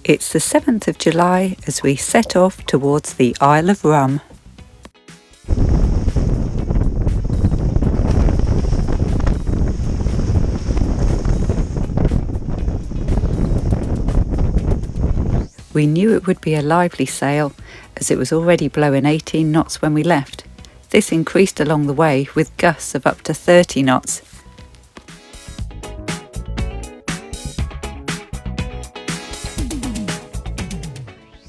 It's the 7th of July as we set off towards the Isle of Rum. We knew it would be a lively sail as it was already blowing 18 knots when we left. This increased along the way with gusts of up to 30 knots.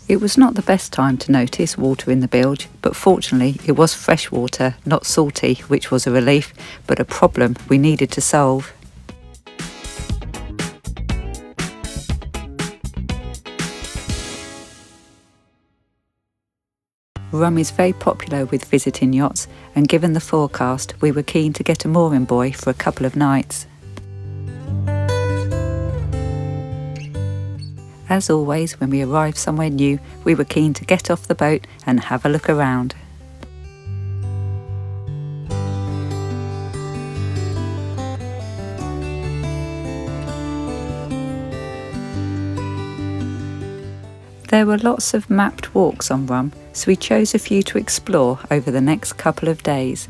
It was not the best time to notice water in the bilge, but fortunately it was fresh water, not salty, which was a relief, but a problem we needed to solve. Rum is very popular with visiting yachts, and given the forecast, we were keen to get a mooring buoy for a couple of nights. As always, when we arrived somewhere new, we were keen to get off the boat and have a look around. There were lots of mapped walks on Rum, so we chose a few to explore over the next couple of days.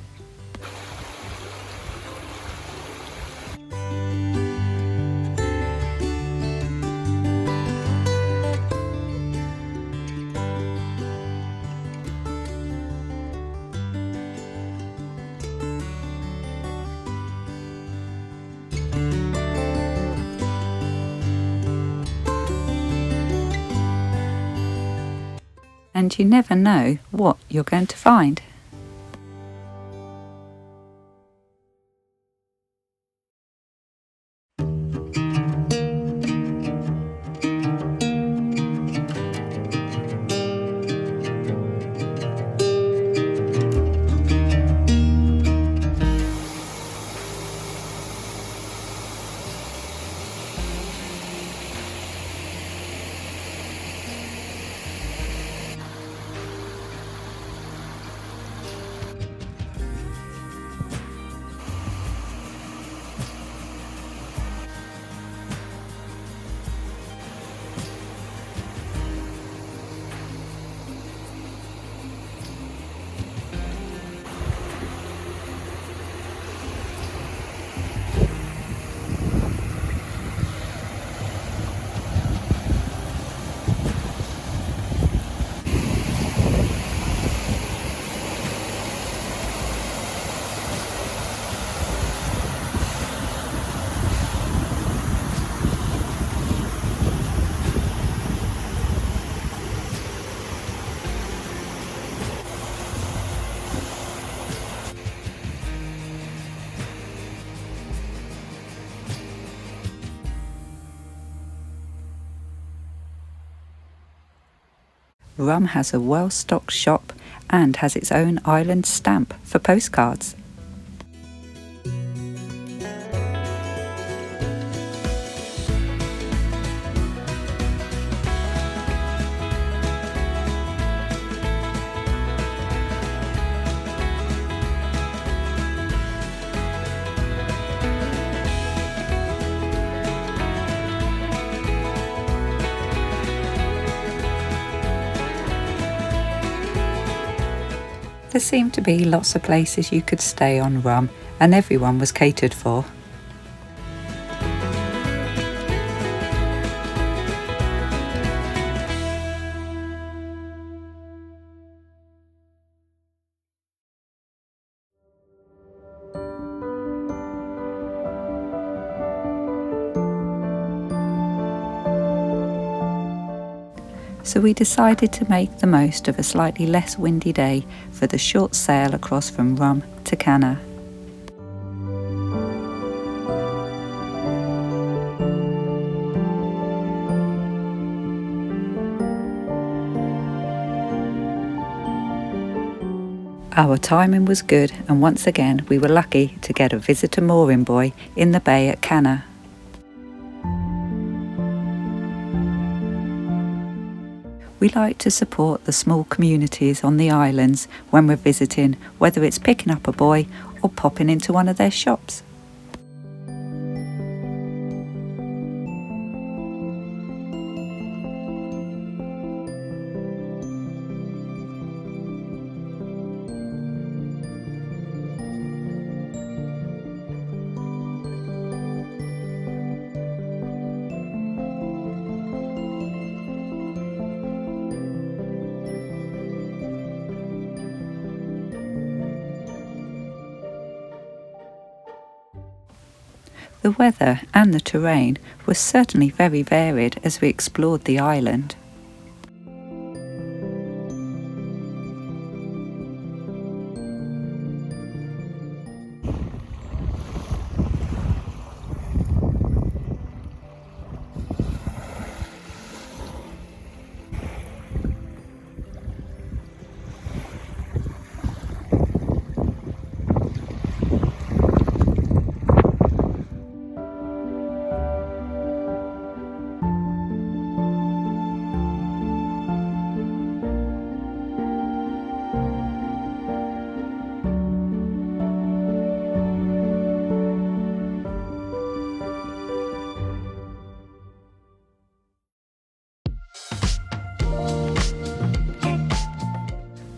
And you never know what you're going to find. Rum has a well-stocked shop and has its own island stamp for postcards. There seemed to be lots of places you could stay on Rum, and everyone was catered for. So we decided to make the most of a slightly less windy day for the short sail across from Rum to Canna. Our timing was good, and once again we were lucky to get a visitor mooring buoy in the bay at Canna. We like to support the small communities on the islands when we're visiting, whether it's picking up a buoy or popping into one of their shops. The weather and the terrain were certainly very varied as we explored the island.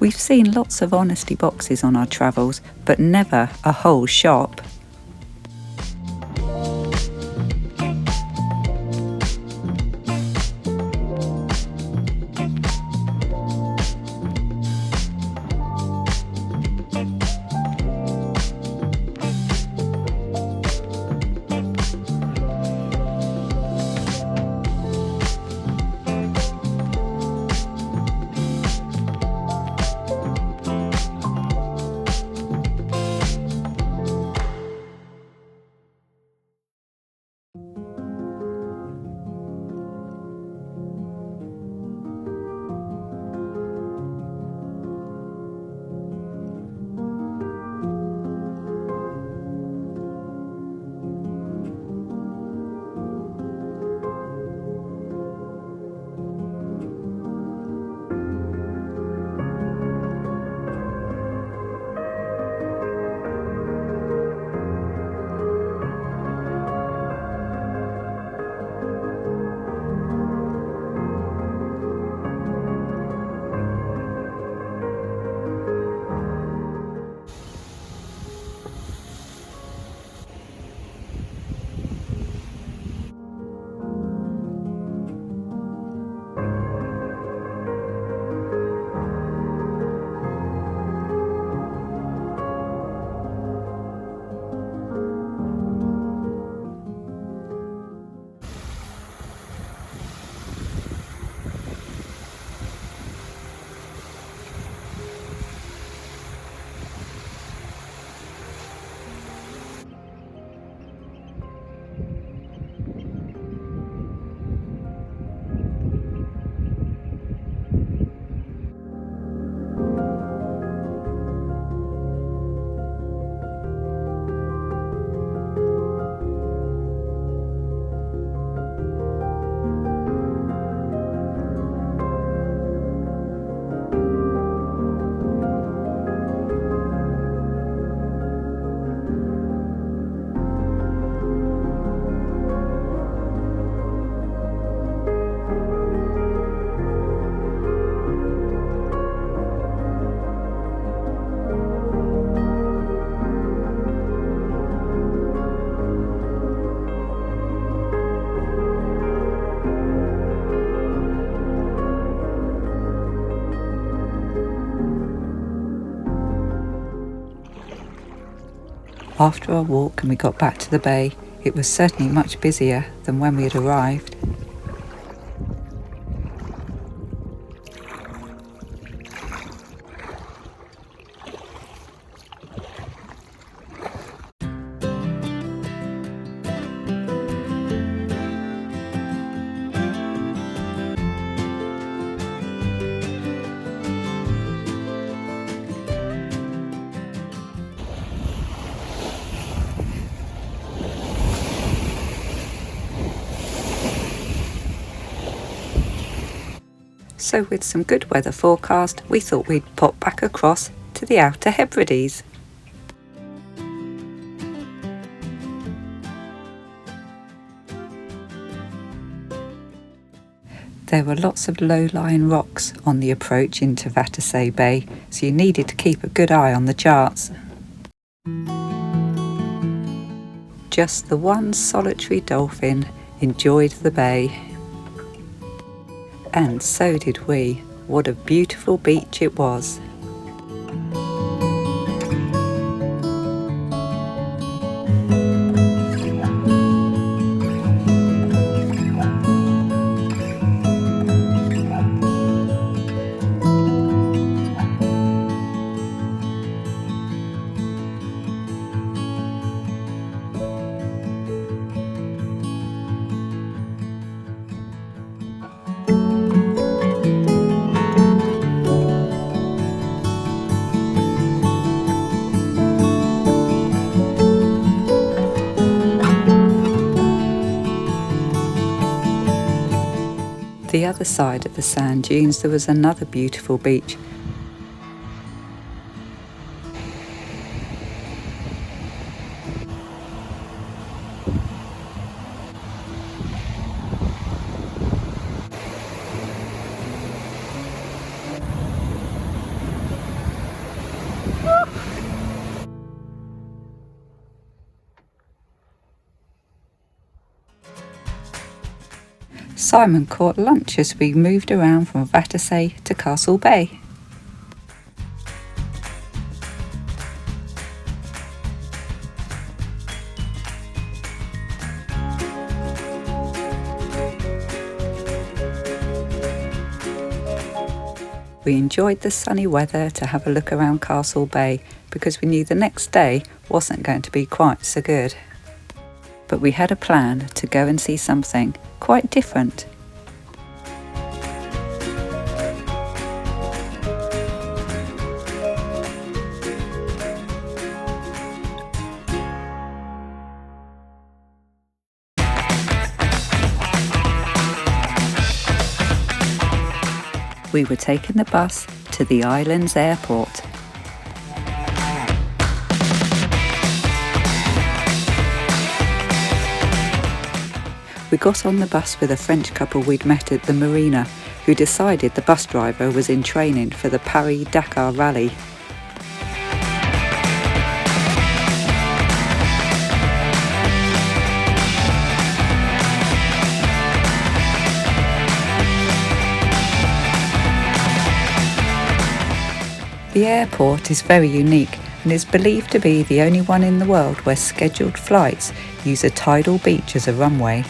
We've seen lots of honesty boxes on our travels, but never a whole shop. After our walk and we got back to the bay, it was certainly much busier than when we had arrived. So with some good weather forecast, we thought we'd pop back across to the Outer Hebrides. There were lots of low-lying rocks on the approach into Vatersay Bay, so you needed to keep a good eye on the charts. Just the one solitary dolphin enjoyed the bay. And so did we. What a beautiful beach it was. The other side of the sand dunes there was another beautiful beach. Simon caught lunch as we moved around from Vatersay to Castlebay. We enjoyed the sunny weather to have a look around Castlebay because we knew the next day wasn't going to be quite so good. But we had a plan to go and see something quite different. We were taking the bus to the island's airport. We got on the bus with a French couple we'd met at the marina who decided the bus driver was in training for the Paris-Dakar rally. The airport is very unique and is believed to be the only one in the world where scheduled flights use a tidal beach as a runway.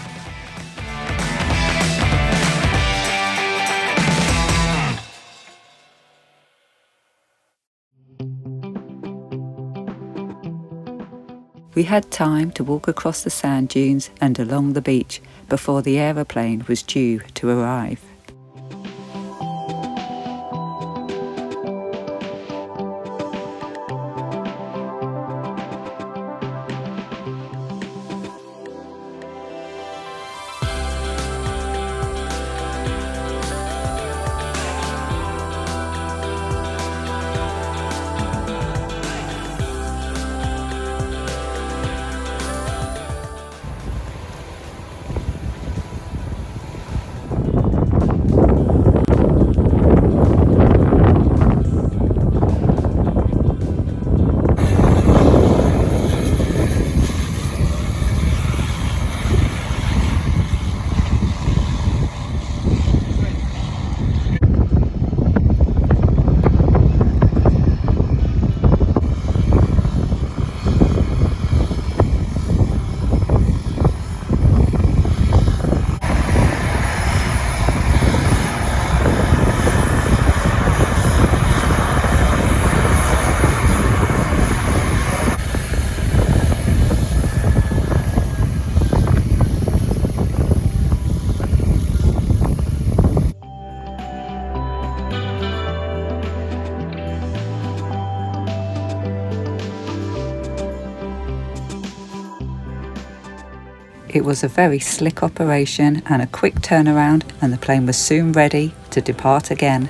We had time to walk across the sand dunes and along the beach before the aeroplane was due to arrive. It was a very slick operation and a quick turnaround, and the plane was soon ready to depart again.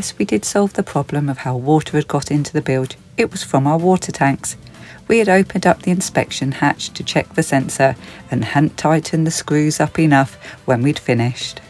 yes, we did solve the problem of how water had got into the bilge. It was from our water tanks. We had opened up the inspection hatch to check the sensor and hadn't tightened the screws up enough when we'd finished.